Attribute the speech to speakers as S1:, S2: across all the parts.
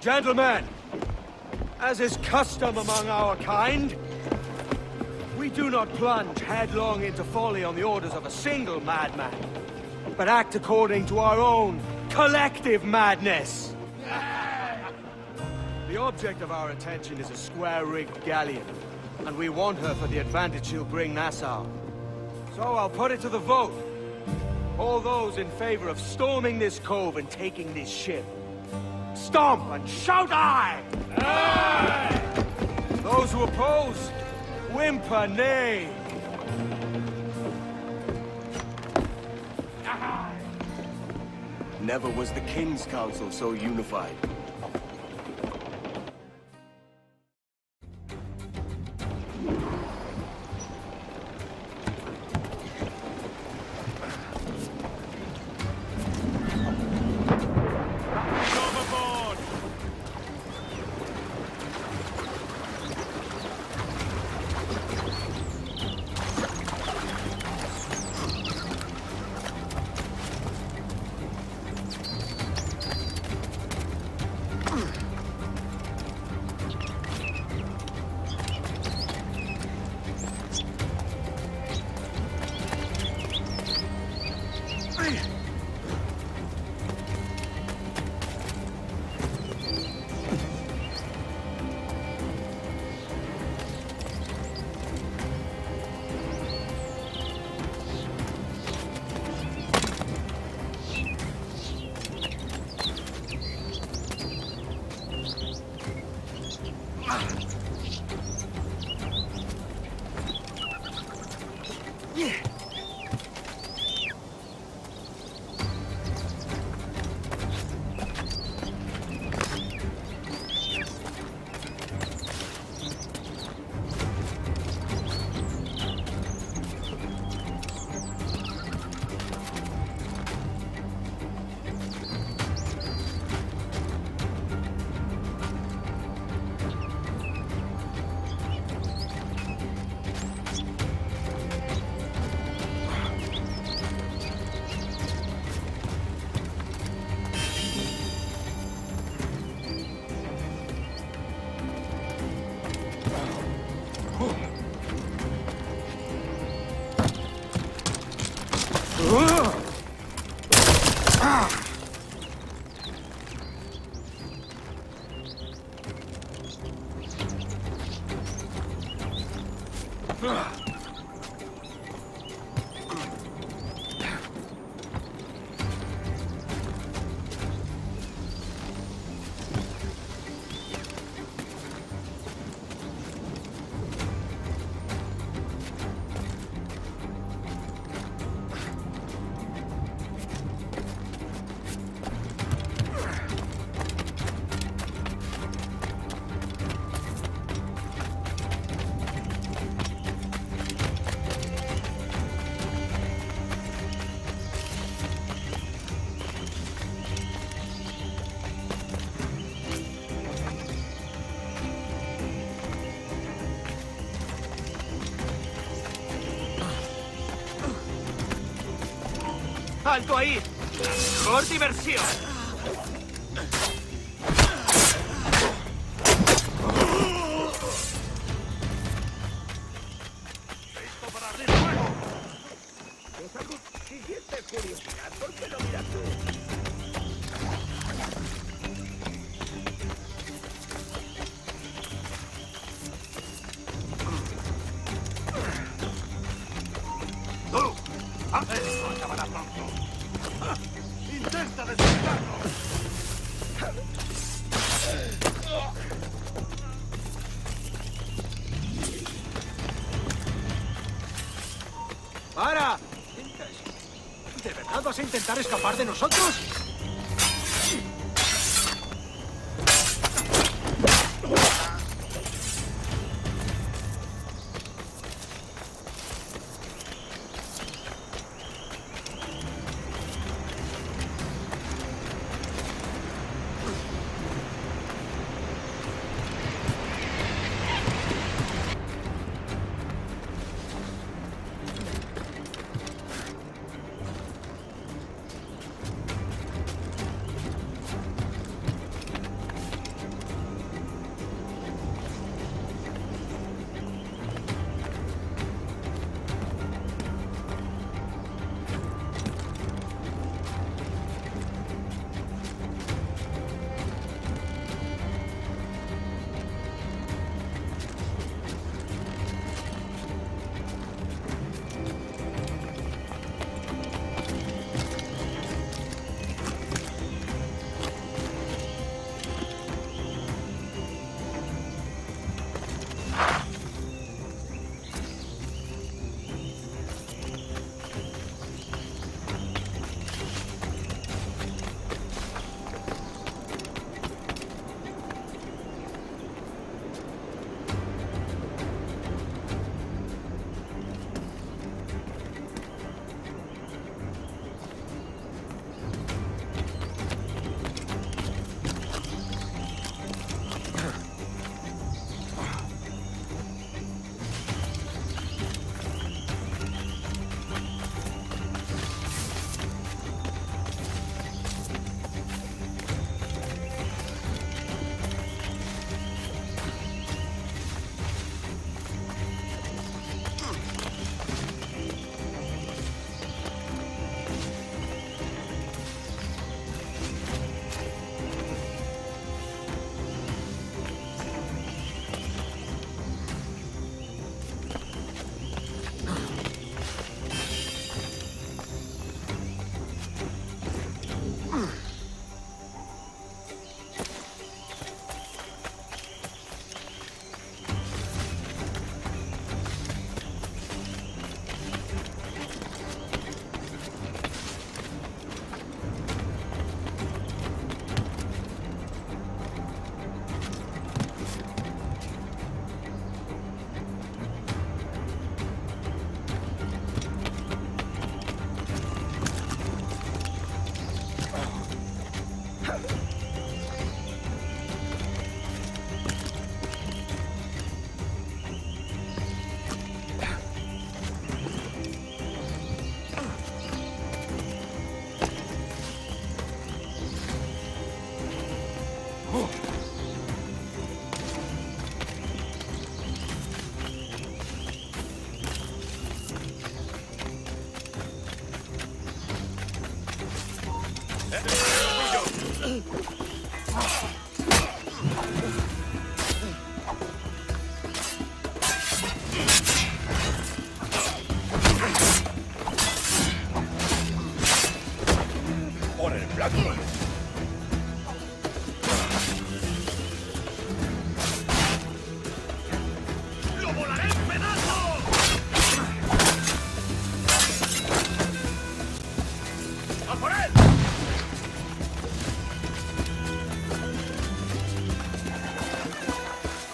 S1: Gentlemen, as is custom among our kind, we do not plunge headlong into folly on the orders of a single madman, but act according to our own collective madness. The object of our attention is a square-rigged galleon, and we want her for the advantage she'll bring Nassau. So I'll put it to the vote. All those in favor of storming this cove and taking this ship, stomp and shout aye! Aye! Those who oppose, whimper nay!
S2: Never was the King's Council so unified.
S1: ¡Alto ahí! ¡Por diversión! ¡Esto para abrir fuego! Esa siguiente curiosidad, ¿por qué lo miras tú? ¡Esto acabará pronto! ¡Intenta despertarlo! ¡Para! ¿De verdad vas a intentar escapar de nosotros?
S3: Por el blanco. ¡Lo volaré en pedazos! ¡A por él!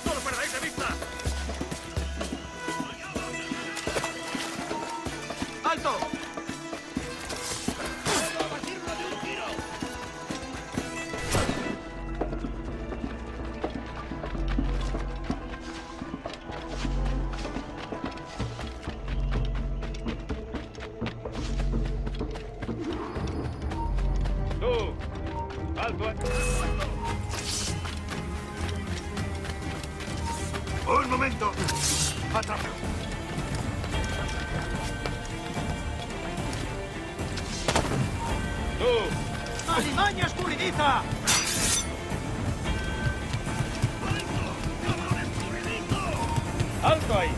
S3: ¡No lo perdáis de vista!
S1: ¡Alto!
S3: ¡Un momento! ¡Atrapa!
S1: ¡Alimaña escurridiza!
S3: ¡Alto ahí!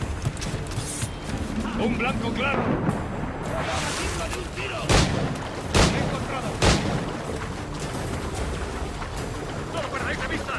S3: ¡Un blanco claro! ¡He encontrado! ¡No lo perdáis de vista!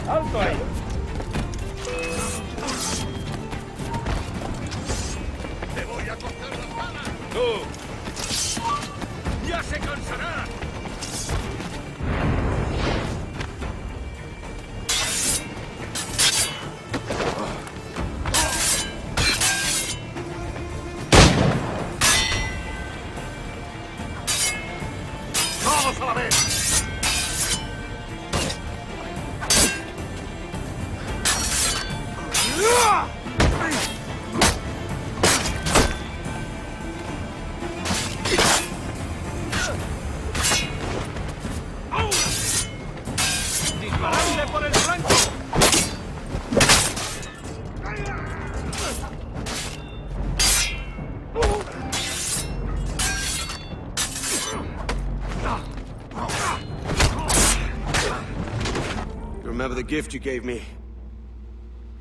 S3: ¡Alto ahí! ¡Te voy a cortar las manos! ¡Tú! ¡Ya se cansará! ¡Todos a la vez!
S1: ¡Disparadle por el flanco!
S2: Remember the gift you gave me?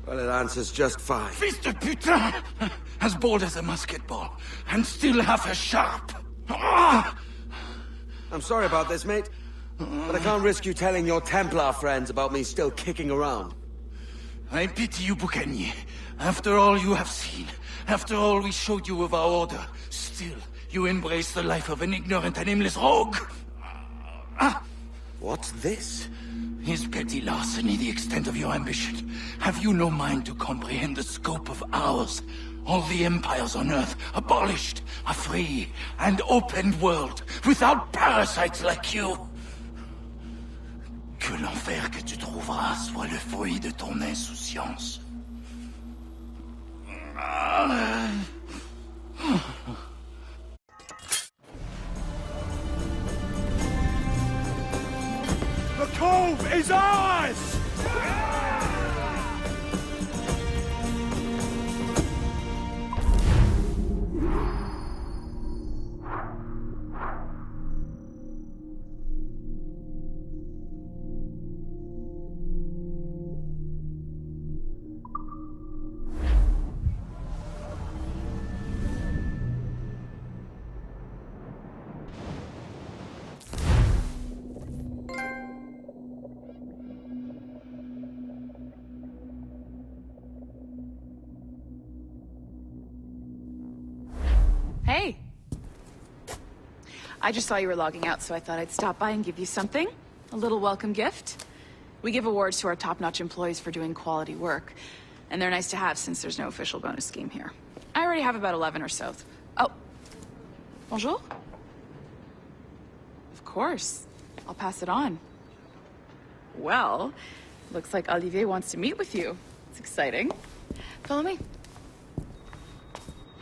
S2: Well, it answers just fine.
S4: Fils de putain! As bold as a musket ball, and still half as sharp. Ah!
S2: I'm sorry about this, mate. But I can't risk you telling your Templar friends about me still kicking around.
S4: I pity you, Boucanier. After all you have seen, after all we showed you of our order, still you embrace the life of an ignorant and aimless rogue. Ah!
S2: What's this?
S4: Is petty larceny the extent of your ambition? Have you no mind to comprehend the scope of ours? All the empires on Earth abolished, a free and open world, without parasites like you. Que l'enfer que tu trouveras soit le fruit de ton insouciance.
S1: cove is ours!
S5: Hey. I just saw you were logging out, so I thought I'd stop by and give you something. A little welcome gift. We give awards to our top-notch employees for doing quality work, and they're nice to have since there's no official bonus scheme here. I already have about 11 or so. Oh. Bonjour? Of course. I'll pass it on. Well, looks like Olivier wants to meet with you. It's exciting. Follow me.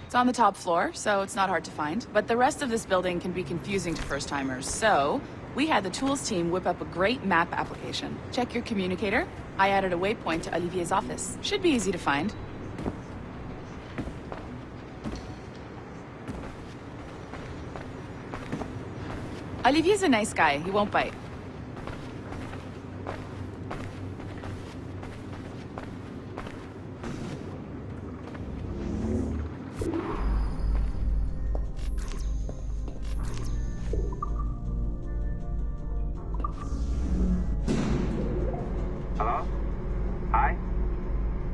S5: It's on the top floor, so it's not hard to find. But the rest of this building can be confusing to first-timers, so we had the tools team whip up a great map application. Check your communicator. I added a waypoint to Olivier's office. Should be easy to find. Olivier's a nice guy. He won't bite.
S6: Hello? Hi?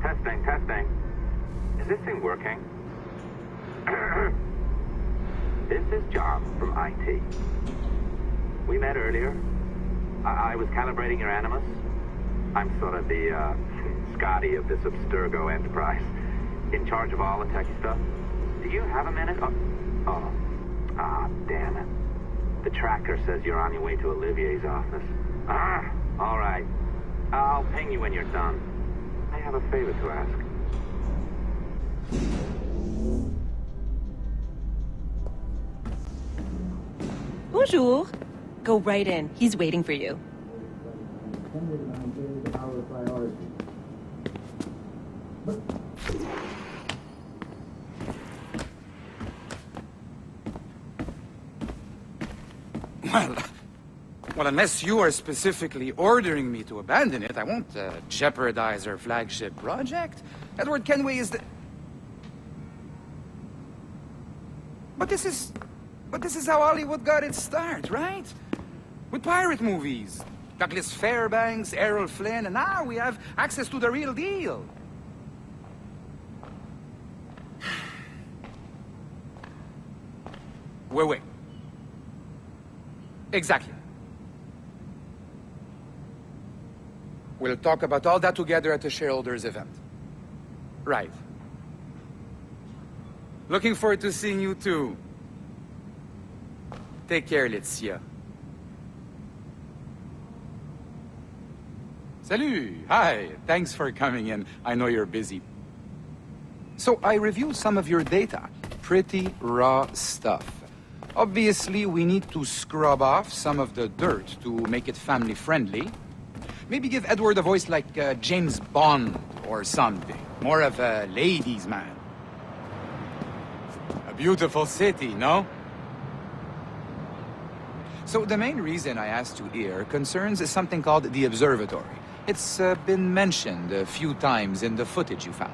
S6: Testing. Is this thing working? This is John from IT. We met earlier. I was calibrating your Animus. I'm sort of the, Scotty of this Abstergo enterprise. In charge of all the tech stuff. Do you have a minute? Damn it. The tracker says you're on your way to Olivier's office. All right. I'll ping you when you're done. I have a favor to ask.
S7: Bonjour. Go right in. He's waiting for you.
S8: Well, unless you are specifically ordering me to abandon it, I won't jeopardize our flagship project. Edward Kenway is the... But this is how Hollywood got its start, right? With pirate movies. Douglas Fairbanks, Errol Flynn, and now we have access to the real deal. Wait. Exactly. We'll talk about all that together at the shareholders event. Right. Looking forward to seeing you too. Take care, Laetitia. Salut! Hi! Thanks for coming in. I know you're busy. So I reviewed some of your data. Pretty raw stuff. Obviously, we need to scrub off some of the dirt to make it family-friendly. Maybe give Edward a voice like James Bond or something. More of a ladies' man. A beautiful city, no? So the main reason I asked you here concerns something called the Observatory. It's been mentioned a few times in the footage you found.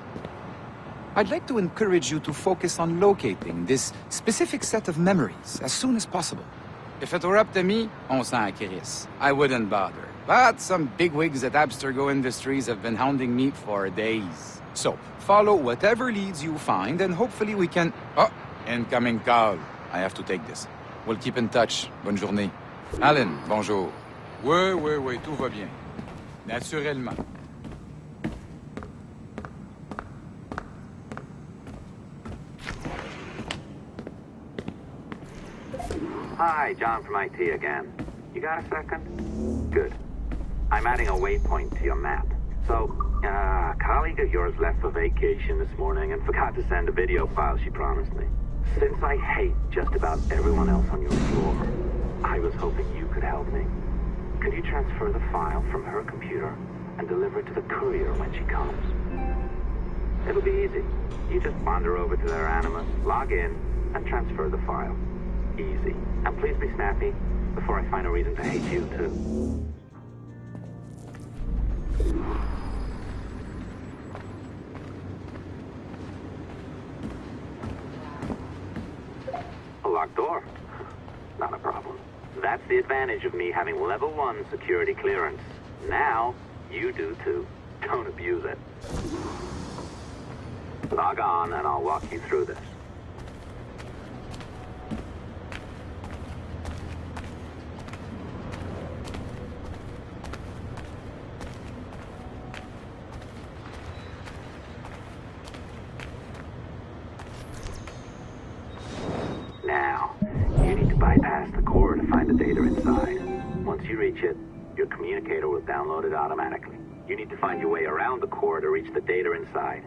S8: I'd like to encourage you to focus on locating this specific set of memories as soon as possible. If it were up to me, on s'en crisse. I wouldn't bother. But some bigwigs at Abstergo Industries have been hounding me for days. So, follow whatever leads you find, and hopefully we can... Oh, incoming call. I have to take this. We'll keep in touch. Bonne journée. Alan, bonjour. Oui, tout va bien. Naturellement.
S6: Hi, John from IT again. You got a second? Good. I'm adding a waypoint to your map. So, a colleague of yours left for vacation this morning and forgot to send a video file she promised me. Since I hate just about everyone else on your floor, I was hoping you could help me. Could you transfer the file from her computer and deliver it to the courier when she comes? It'll be easy. You just wander over to their Animus, log in, and transfer the file. Easy. And please be snappy before I find a reason to hate you, too. A locked door? Not a problem. That's the advantage of me having level 1 security clearance. Now, you do too. Don't abuse it. Log on and I'll walk you through this. Now, you need to bypass the core to find the data inside. Once you reach it, your communicator will download it automatically. You need to find your way around the core to reach the data inside.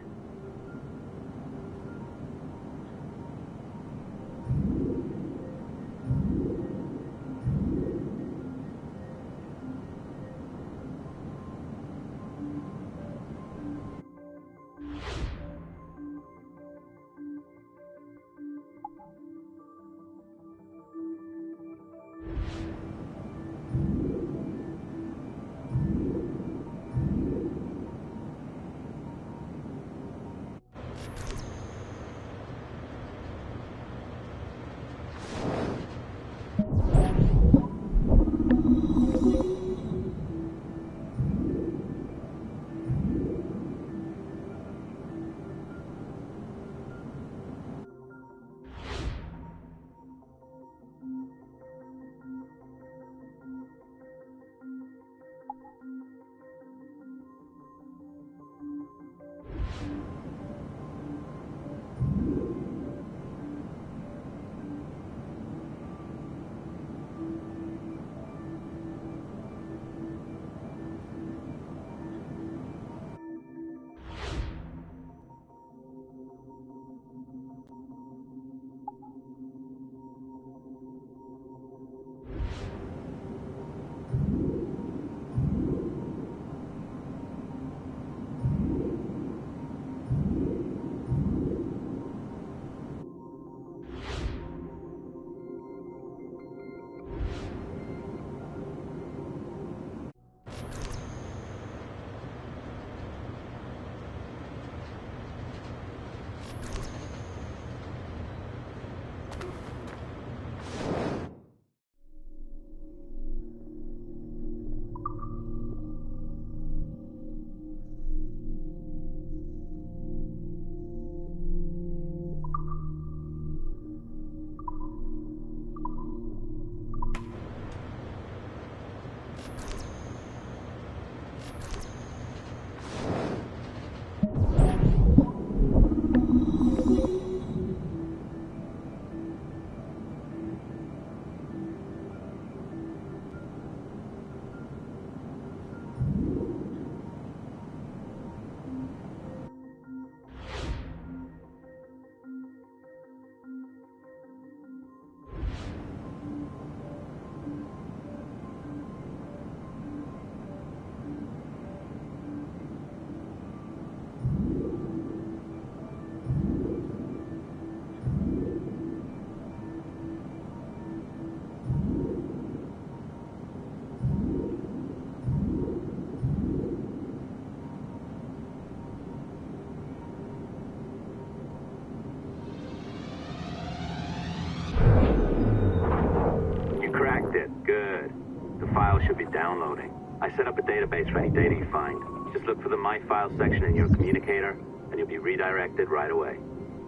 S6: File should be downloading. I set up a database for any data you find. Just look for the My Files section in your communicator, and you'll be redirected right away.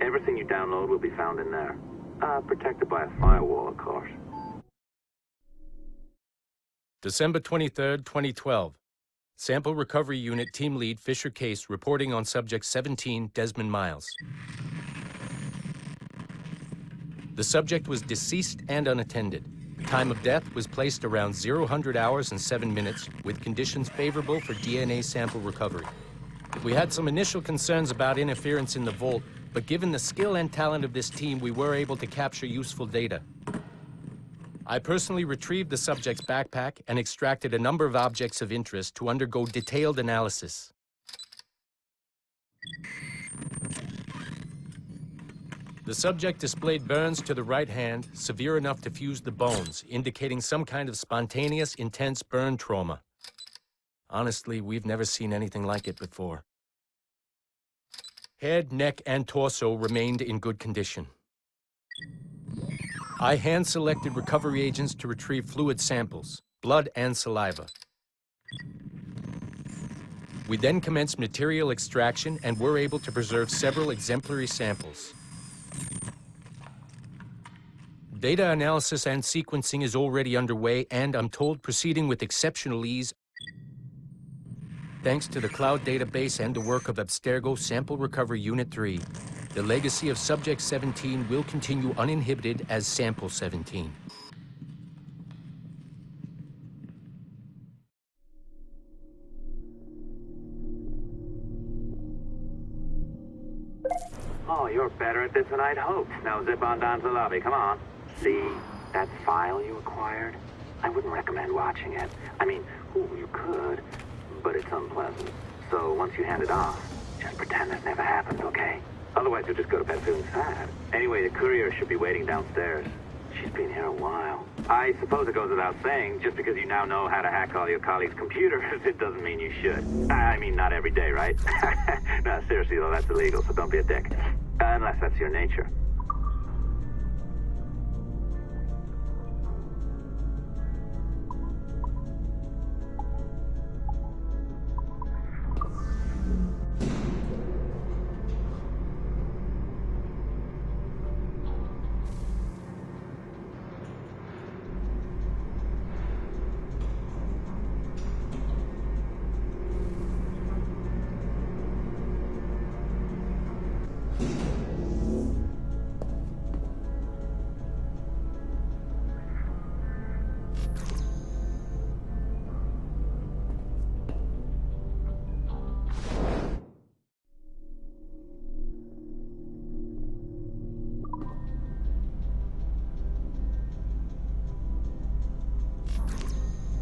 S6: Everything you download will be found in there. Protected by a firewall, of course.
S9: December 23rd, 2012. Sample Recovery Unit Team Lead Fisher Case reporting on Subject 17, Desmond Miles. The subject was deceased and unattended. Time of death was placed around 00 hours and 7 minutes, with conditions favorable for DNA sample recovery. We had some initial concerns about interference in the vault, but given the skill and talent of this team, we were able to capture useful data. I personally retrieved the subject's backpack and extracted a number of objects of interest to undergo detailed analysis. The subject displayed burns to the right hand, severe enough to fuse the bones, indicating some kind of spontaneous, intense burn trauma. Honestly, we've never seen anything like it before. Head, neck, and torso remained in good condition. I hand-selected recovery agents to retrieve fluid samples, blood and saliva. We then commenced material extraction and were able to preserve several exemplary samples. Data analysis and sequencing is already underway, and I'm told proceeding with exceptional ease. Thanks to the cloud database and the work of Abstergo Sample Recovery Unit 3, the legacy of Subject 17 will continue uninhibited as Sample 17.
S6: Oh, you're better at this than I'd hoped. Now zip on down to the lobby. Come on. See that file you acquired? I wouldn't recommend watching it. I mean, you could, but it's unpleasant. So once you hand it off, just pretend this never happened, okay? Otherwise, you'll just go to bed feeling sad. Anyway, the courier should be waiting downstairs. She's been here a while. I suppose it goes without saying, just because you now know how to hack all your colleagues' computers, it doesn't mean you should. I mean, not every day, right? No, seriously, though, that's illegal, so don't be a dick. Unless that's your nature.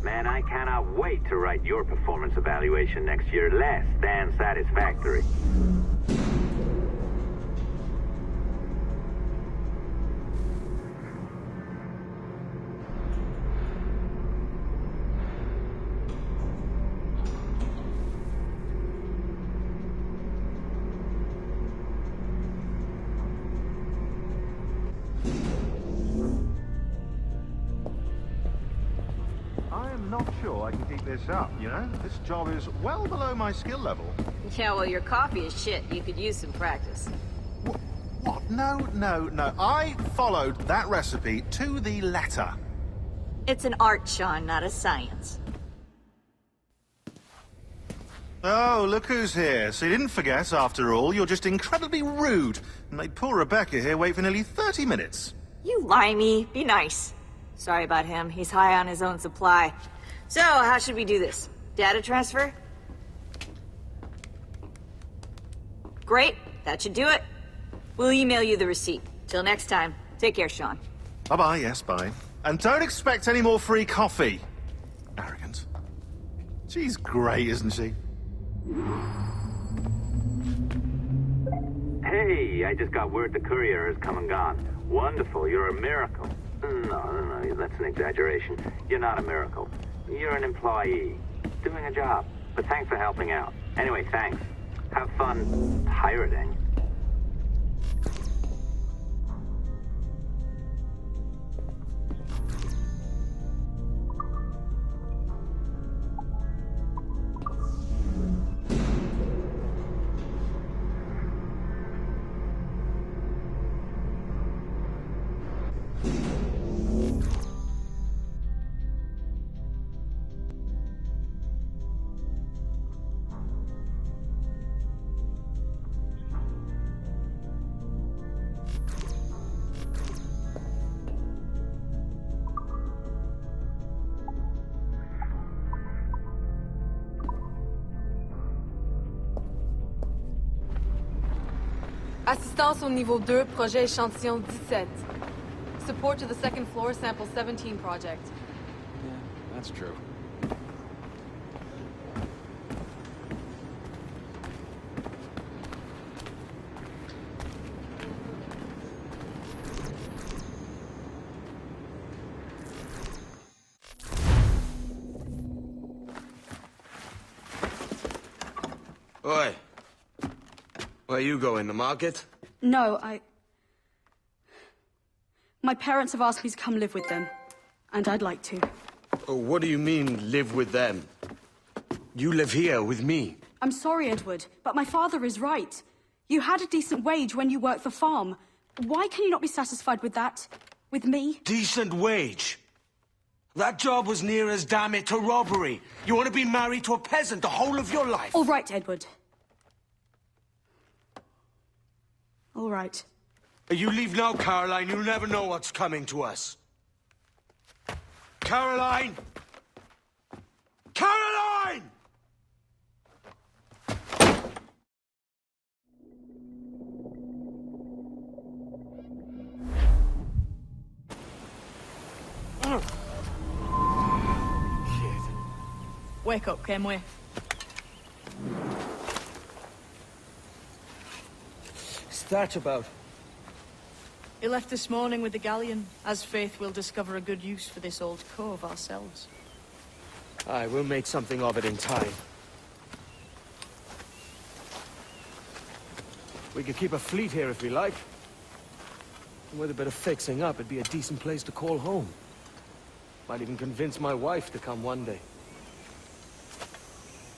S6: Man, I cannot wait to write your performance evaluation next year less than satisfactory.
S3: I'm not sure I can keep this up, you know? This job is well below my skill level.
S10: Yeah, well, your coffee is shit. You could use some practice.
S3: What? No. I followed that recipe to the letter.
S10: It's an art, Sean, not a science.
S3: Oh, look who's here. So you didn't forget, after all, you're just incredibly rude. And made poor Rebecca here wait for nearly 30 minutes.
S10: You limey. Be nice. Sorry about him. He's high on his own supply. So, how should we do this? Data transfer? Great. That should do it. We'll email you the receipt. Till next time. Take care, Sean.
S3: Bye-bye, yes, bye. And don't expect any more free coffee. Arrogant. She's great, isn't she?
S6: Hey, I just got word the courier has come and gone. Wonderful, you're a miracle. No, that's an exaggeration. You're not a miracle. You're an employee, doing a job. But thanks for helping out. Anyway, thanks. Have fun pirating.
S11: Assistance au niveau 2, projet échantillon 17. support to the second floor Sample 17 project.
S8: Yeah, that's true.
S2: Oi. Where you going, the market?
S12: No, my parents have asked me to come live with them, and I'd like to.
S2: Oh, what do you mean, live with them? You live here with me.
S12: I'm sorry, Edward, but my father is right. You had a decent wage when you worked the farm. Why can you not be satisfied with that? With me?
S2: Decent wage? That job was near as, damn it, to robbery. You want to be married to a peasant the whole of your life?
S12: All right, Edward. All right.
S2: You leave now, Caroline. You'll never know what's coming to us. Caroline! Caroline!
S5: Wake up, Kenway.
S2: What's that about?
S13: He left this morning with the galleon. As faith, we'll discover a good use for this old cove ourselves.
S2: Aye, we'll make something of it in time. We could keep a fleet here if we like. And with a bit of fixing up, it'd be a decent place to call home. Might even convince my wife to come one day.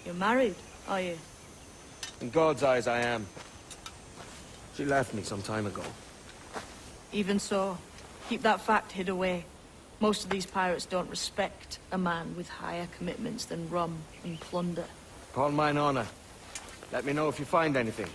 S13: You're married, are you?
S2: In God's eyes, I am. She left me some time ago.
S13: Even so, keep that fact hid away. Most of these pirates don't respect a man with higher commitments than rum and plunder.
S2: Upon mine honor. Let me know if you find anything.